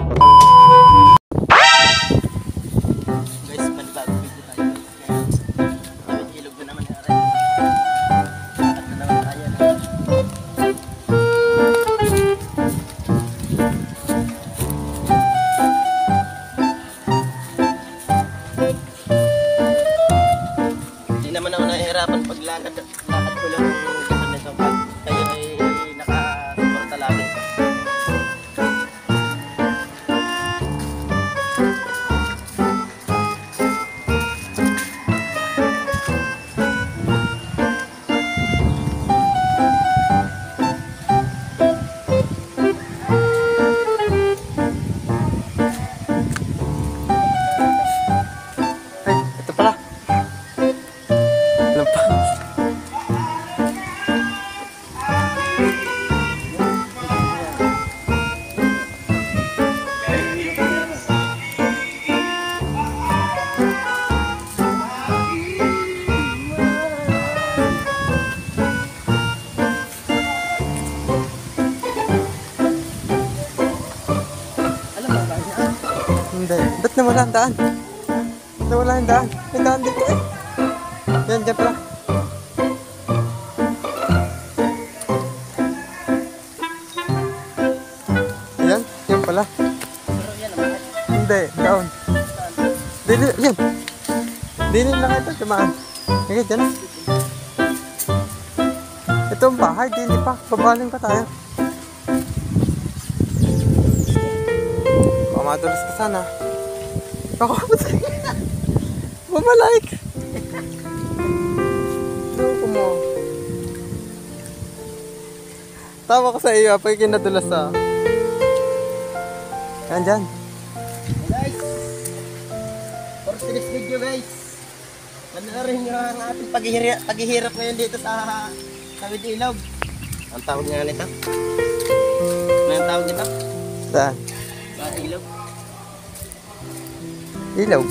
Guys, panibagong video tayo. Ngayon, ilog na naman yung aray. Lakad na naman tayo. Hindi naman ako nahihirapan paglakad. Lakad ko lang yung nito pag tayo ay nakasuporta lagi. Hindi. Ba't nawala ang daan? Nawala ang daan. May daan dito eh. Yan, dyan pala. Ayan, yan pala. Hindi, down. Dili, yan. Dili lang ito, dumaan. Okay, dyan. Ito ang bahay, dili pa. Babaling pa tayo. Madulas ka sana. Ako, bumalik. Loko mo. Tawa ko sa iyo, apay kinadulas ah. Yan dyan. Guys, for today's video guys, panoorin nyo ang ating paghihirap ngayon dito sa Tawid Ilog. Ang tawag nga nito? Ano ang tawag nito? Saan? Sa ilog. Ilaw. Oh,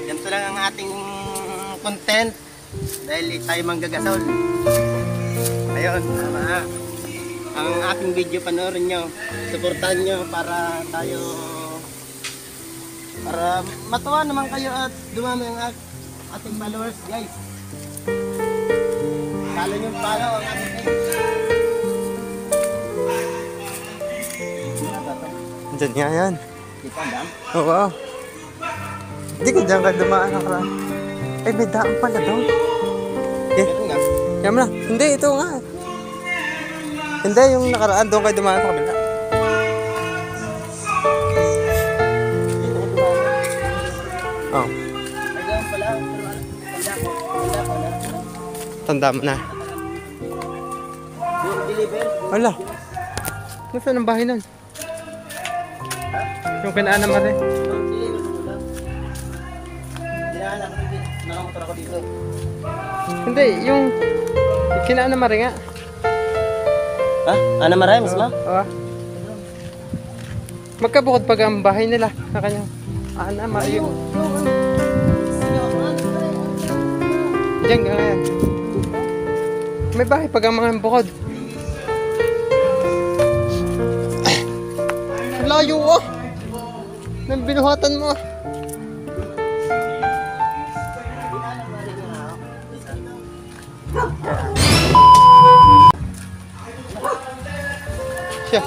ganito lang ang ating content dahil tayo manggagasol. Ayun, ang ating video panoorin nyo, supportahan nyo para matuwa naman kayo at dumami ang ating followers guys. Follow nyo ang ating page. Diyan nga yan. Kita ang daan? Oo. Hindi ka dyan ka dumaan ka. Ay, may daan pala doon. Eh, yan mo na. Hindi, ito nga. Hindi, yung nakaraan doon kayo dumaan sa kabila. Oh. Tanda mo na. Wala. Nasaan ang bahay nun? Yung kinaan naman rin. Nakamotor ako dito. Hindi, yung kinaan naman rin nga. Ha? Ana maray, mas ma? Oo. Magkabukod pag ang bahay nila na kanyang Ana Mario. Diyan nga yan. May bahay pag ang mga bukod. Layo oh! Nang binuhatan mo. Siya.